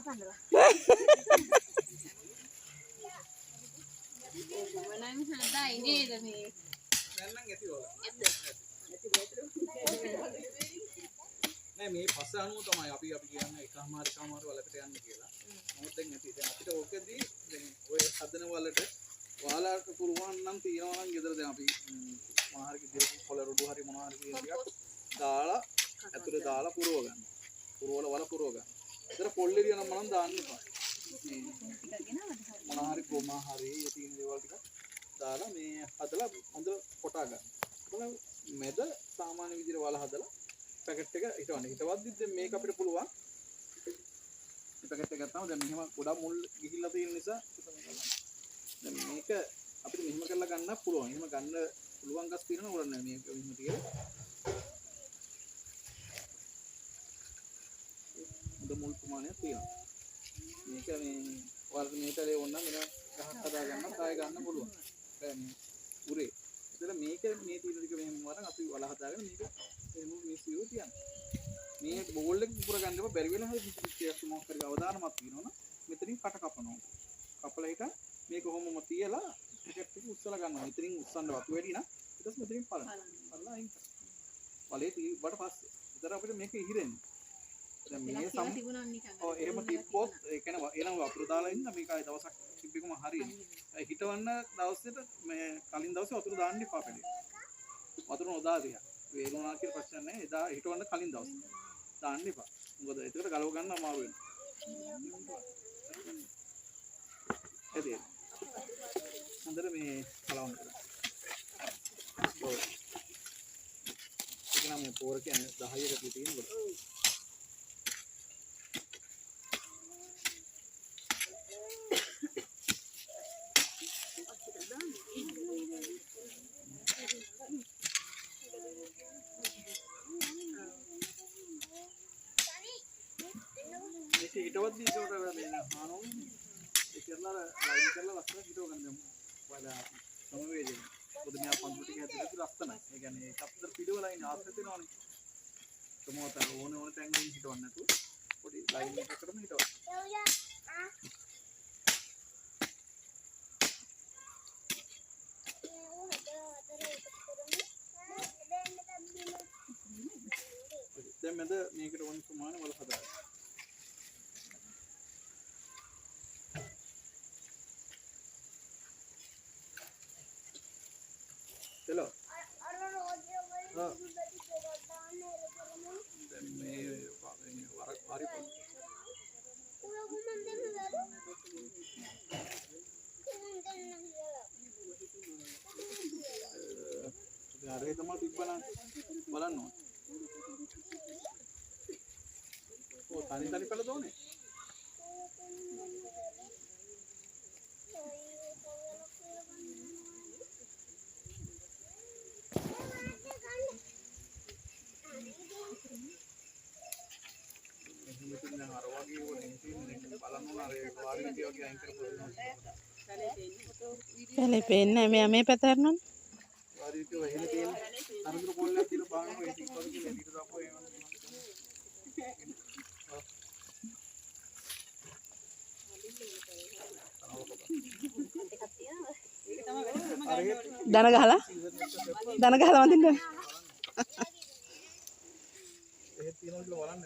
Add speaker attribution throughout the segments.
Speaker 1: කපන්නලා. ඕකමනම් හදා ඉනේද මේ.
Speaker 2: දැන් නම් ඇති වල.
Speaker 1: එද්ද.
Speaker 2: නෑ මේ පස්ස අනුව තමයි අපි කියන්නේ එකමාර වලකට යන්න කියලා. මොකද දැන් ඇති දැන් අපිට ඕකෙදී දැන් ඔය හදන වලට වාලාට පුරුවන් නම් තියනවා නම් ගෙදර දැන් අපි මොනවා හරි දෙයක් පොළ රොඩු හරි මොනවා හරි කියන ටිකක් දාලා ඇතුලේ දාලා පුරව ගන්න. වල පුරව ගන්න. ඒතර පොල්ලිරිය නම් මනම් දාන්න එපා. මොනවා හරි ගොමා හරි ඒ තියෙන දේවල් ටික දාලා මේ හදලා හොඳ කොටා ගන්න. කොහොම මැද සාමාන්‍ය විදිහට වල හදලා පැකට් එක හිටවන්න. හිටවද්දිත් දැන් මේක අපිට පුළුවන්. මේ පැකට් එක ගත්තාම දැන් මෙහෙම ගොඩක් මුල් ගිහිල්ලා තියෙන නිසා දැන් මේක අපිට මෙහෙම කරලා ගන්නත් පුළුවන්. එහෙම ගන්න පුළුවන් ගස් තියෙනවා උඩ නැහැ මේක මෙහෙම තියලා. හොඳ මුල් ප්‍රමාණයක් තියෙනවා. මේක මේ වර්ග මීටරේ වුණා මෙන්න ගහක් හදා ගන්න කාය ගන්න පුළුවන්. දැන් උරේ. ඒතර මේක මේ තියෙන ටික මෙහෙම වරන් අපි වල හදාගෙන මේක මේ සිරු තියන්නේ. මේ බෝල් එක පුපුර ගන්න එපා බැරි වෙලා හරි ටිකක් මොකක් හරි අවදානමක් තියෙනවනම් මෙතනින් කට කපනවා. කපලා හිට මේක කොහොමම තියලා ටිකක් ටික උස්සලා ගන්නවා. මෙතනින් උස්සන්න වතු වැඩි නම් ඊට පස්සේ මෙතනින් පලනවා. පලලා අයින් කරනවා. වලේ තිබ්බට පස්සේ විතර අපිට මේක ඉහිරෙන්නේ. දැන් මේ සම ඔව් එහෙම තිබ්බොත් ඒ කියන්නේ එනම් වතුර දාලා ඉන්න මේක ආයේ දවසක් තිබ්බෙකම හරියන්නේ. හිටවන්න දවසේට මේ කලින් දවසේ වතුර දාන්න එපා පැලේ. වතුර නොදා දියා. වේලුණා කියලා ප්‍රශ්න නැහැ. එදා හිටවන්න කලින් දවසේ දාන්න එපා. මොකද ඒකට ගලව ගන්න අමාරු වෙනවා. එදේ. හොඳට මේ කලවන්න කරා. ඔව්. ඒක නම් මේ පෝර කියන්නේ 10කට තියෙනකොට. හිටවත් දී ඒකට මේ හානෝ ඒ කරලා ලයින් කරලා ලස්සන හිටව ගන්න ඔයාලා සමවේදේ පොඩි මෙයා පන්දු ටික හැදෙද්දි ලස්සනයි ඒ කියන්නේ ඒක අපතර පිටවලා ඉන්න ආසත් වෙනවනේ කොහොමද ඕන තැන් වලින් හිටවන්න නැතුව පොඩි ලයින් එකකටම හිටවන්න දැන් මම මේකට වුණ ප්‍රමාණය වල හදාගන්න चलो अरे तुम्हारा तिब्बना බලන්න ඕනේ. ඔය තනි තනි කළා දෝනේ. මෙතන අර වගේ වුණේ ඉතින් බලන්න ඕන අර වාරිය වගේ අයින් කරපුවා.
Speaker 3: පැලේ පේන්නේ නැහැ. මේ පැත්ත හරනවනේ.
Speaker 2: වාරිය කිව්ව එහෙම තියෙන අරඳුර පොල්ලක් තියලා බලනවා ඒක ඉක්කොත් කියලා ඊට දාපුවා ඒ
Speaker 3: දන ගහලා වඳින්න
Speaker 2: එහෙත් තියෙනවා කියලා බලන්න.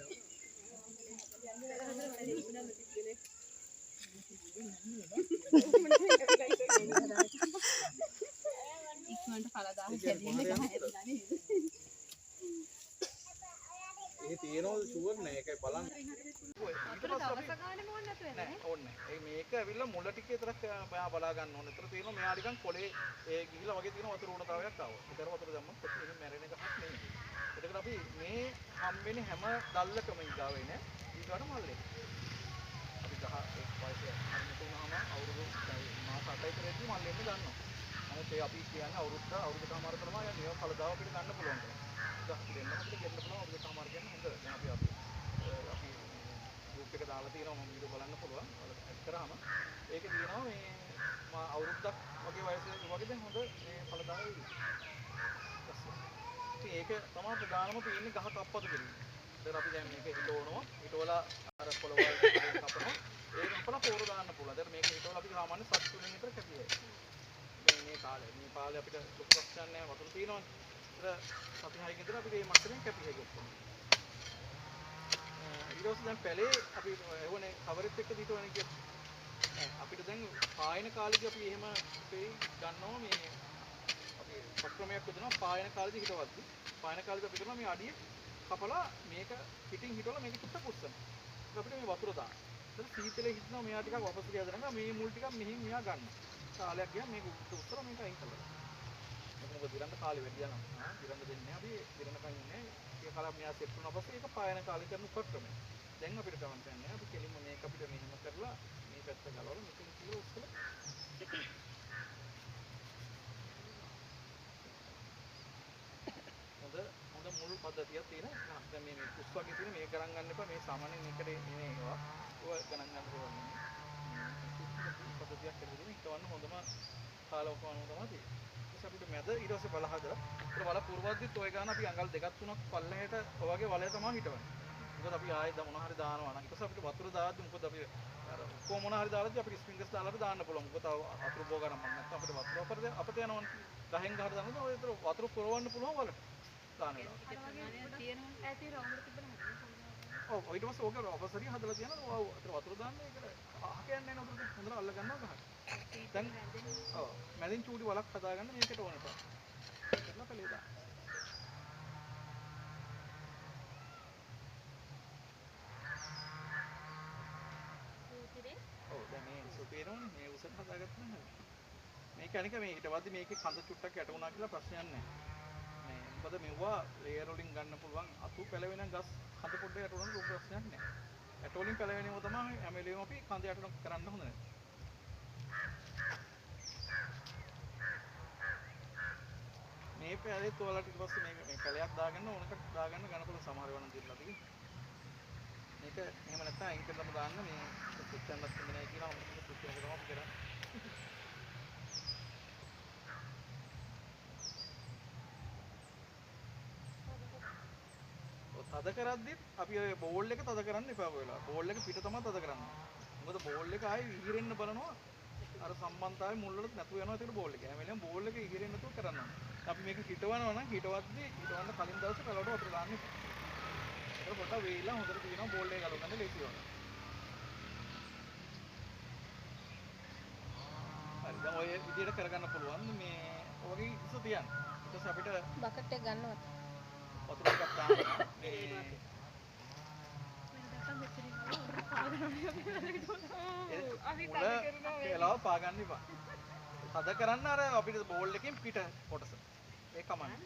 Speaker 1: ඉක්මනට කලදාහ කැදෙන්න ගහ හැදලා නේද?
Speaker 2: ඒ තියෙනවද ෂුවර් නෑ ඒකයි බලන්න.
Speaker 1: අතට දවස ගානේ මොන්න නැතු වෙන්නේ.
Speaker 2: නෑ ඕනේ. ඒ මේක ඇවිල්ලා මුල ටික විතරක් මෙයා බලා ගන්න ඕනේ. ඒතර තියෙනවා මෙයා නිකන් කොලේ ඒ ගිහිලා වගේ තියෙන වතුර උණතාවයක් ආවා. ඒතර වතුර දැම්මොත් කොහේ මැරෙන එකක් නෙමෙයි. ඒකට අපි මේ හම්බෙන්නේ හැම දැල්ලකම ඉඳාවේ නේ. ඊගාට මල්ලේ. අපි 10 එක් වයසේ අන්න තුනම අවුරුදු මාස 8යි කරේදී මල්ලෙන්න ගන්නවා. නමුත් ඒ අපි කියන්නේ අවුරුද්දකමාර කරනවා යන්නේ මේක කලදාව අපිට ගන්න පුළුවන්. ඒක දෙන්න අපිට ගෙන්න පුළුවන් අවුරුද්දකමාර කියන්නේ හොඳ. දැන් අපි ගෲප් එක දාලා තියෙනවා මම වීඩියෝ බලන්න පුළුවන්. ඔයාලා කරාම ඒකේ තියෙනවා මේ අවුරුද්දක් වගේ වයසේ වගේ දැන් හොඳ මේ කලදාව වෙයි. ඉතින් ඒක තමයි ප්‍රධානම තියෙන්නේ ගහ කප්පද කියලා. ඒතර අපි දැන් මේක හිටවනවා. හිටවලා අර පොළවල් කපනවා. ඒක අපල පොර දාන්න පුළුවන්. ඒතර මේක හිටවලා අපි සාමාන්‍ය සත් තුනෙන් විතර කැපියයි. මේ කාලේ අපිට ලොකු ප්‍රශ්නයක් නැහැ වතුර තියෙනවනේ. ඒතර සති 6කින් විතර අපි මේ මට්ටමින් කැපියයි ගොඩක්. ඊට පස්සේ දැන් පැලේ අපි එවනේ කවරෙත් එක්ක දීටවනේ කිය. අපිට දැන් පායන කාලෙදී අපි එහෙම අපේ ගන්නවා මේ අපි පක්‍රමයක් යොදනවා පායන කාලෙදී හිටවද්දි. පායන කාලෙදී අපි කරනවා මේ අඩිය කපලා මේක පිටින් හිටවලා මේක චුට්ටක් පුස්සනවා. ඊට අපිට මේ වතුර දාන්න. ඊට සීතලේ හිටනවා මෙයා ටිකක් වපස් ගියා දානවා මේ මුල් ටිකක් මෙහින් මෙයා ගන්නවා. කාලයක් ගියා මේක උත්තර මේක අයින් කළා. මොකද දිරන්න කාලෙ වැඩි යනවා. දිරන්න දෙන්නේ අපි දිරන්නකන් ඉන්නේ. ඒ කාලේ මෙයා සෙට් වුණා පස්සේ ඒක පායන කාලේ කරන උපක්‍රමය. දැන් අපිට ගමන් යන්නේ අපි කෙලින්ම මේක අපිට මෙහෙම කරලා මේ පැත්ත ගලවලා මෙතන කියලා උස්සලා හොඳ මුල් පද්ධතියක් තියෙනවා. දැන් මේ උස් වගේ තියෙන මේක ගණන් ගන්න එපා. මේ සාමාන්‍යයෙන් මේකට නෙමෙයි ඒවා. ඔය ගණන් ගන්න ඕනේ. පද්ධතියක් කියලා දෙන්නේ හිතවන්න හොඳම කාලවකවන තමයි තියෙන්නේ. ඊට අපිට මැද ඊට පස්සේ බල හදලා ඊට වල පූර්වද්දිත් ඔය ගාන අපි අඟල් දෙකක් තුනක් පල්ලෙහාට ඔයගේ වලය තමයි හිටවන්නේ. මොකද අපි ආයෙත් මොන හරි දානවා නම් ඊට පස්සේ අපිට වතුර දාද්දි මොකද අපි අර කො මොන හරි දාලාදී අපිට ස්ප්‍රින්ක්ලර්ස් දාලා අපි දාන්න පුළුවන්. මොකද වතුර බෝ ගන්න මම නැත්නම් අපිට වතුර අපිට යනවනේ. ගහෙන් ගහට දානකොට ඔය විතර වතුර පුරවන්න පුළුවන් වලට දාන්න වෙනවා. ඔව් ඊට පස්සේ ඕක ඔපසරිය හදලා තියනවා. ඔව් අතර වතුර දාන්න ඒකට අහ කියන්නේ නැහැ වතුර හොඳට අල්ල ගන්නවා ගහට. දැන් ඔව් මැදින් චූටි වලක් හදාගන්න මේකට ඕන එක. එතන කලේ දාන්න. පේනවනේ මේ උසට හදාගත්තා නේද මේක අනික මේ ඊටවද්දි මේකේ කඳ චුට්ටක් යට වුණා කියලා ප්‍රශ්නයක් නැහැ මේ මොකද මෙවුවා ලේයර් වලින් ගන්න පුළුවන් අතු පැලවෙන ගස් කඳ පොඩ්ඩක් යට වුණාම ලොකු ප්‍රශ්නයක් නැහැ යට වලින් පැලවෙනව තමයි හැම වෙලේම අපි කඳ යට කරන්න හොඳ නැහැ මේ පැලේ තෝලට ඊට පස්සේ මේ පැලයක් දාගන්න ඕනකට දාගන්න ගණපොළ සමහර වෙනන් දිරලා තියෙන්නේ මේක එහෙම නැත්නම් අයින් කරලම දාන්න මේ සුච්චන්නත් දෙන්නේ නැහැ කියලා මොකද සුච්චන එක තමයි අපි කරන්නේ. තද කරද්දිත් අපි ඔය බෝල් එක තද කරන්න එපා වෙලා. බෝල් එක පිට තමයි තද කරන්නේ. මොකද බෝල් එක ආයේ ඉහිරෙන්න බලනවා. අර සම්බන්ධතාවය මුල් වලට නැතුව යනවා ඒකට බෝල් එක. හැම වෙලේම බෝල් එක ඉහිරෙන්න නැතුව කරන්න ඕනේ. අපි මේක හිටවනවා නම් හිටවද්දි හිටවන්න කලින් දවසේ පළවට වතුර දාන්න එපා. ඒක පොඩ්ඩක් වේලා හොඳට තියෙනවා බෝල් එක ගලව ගන්න ලේසි වෙනවා. හරි දැන් ඔය විදියට කරගන්න පුළුවන් මේ ඔයගේ ඉස්ස තියන්න. ඊට පස්සේ අපිට
Speaker 1: බකට් එක ගන්නවත්.
Speaker 2: වතුර ටිකක් දාන්න මේ ඒලාව පා ගන්න එපා. තද කරන්න අර අපිට බෝල් එකෙන් පිට කොටස. ඒක කමන්නේ.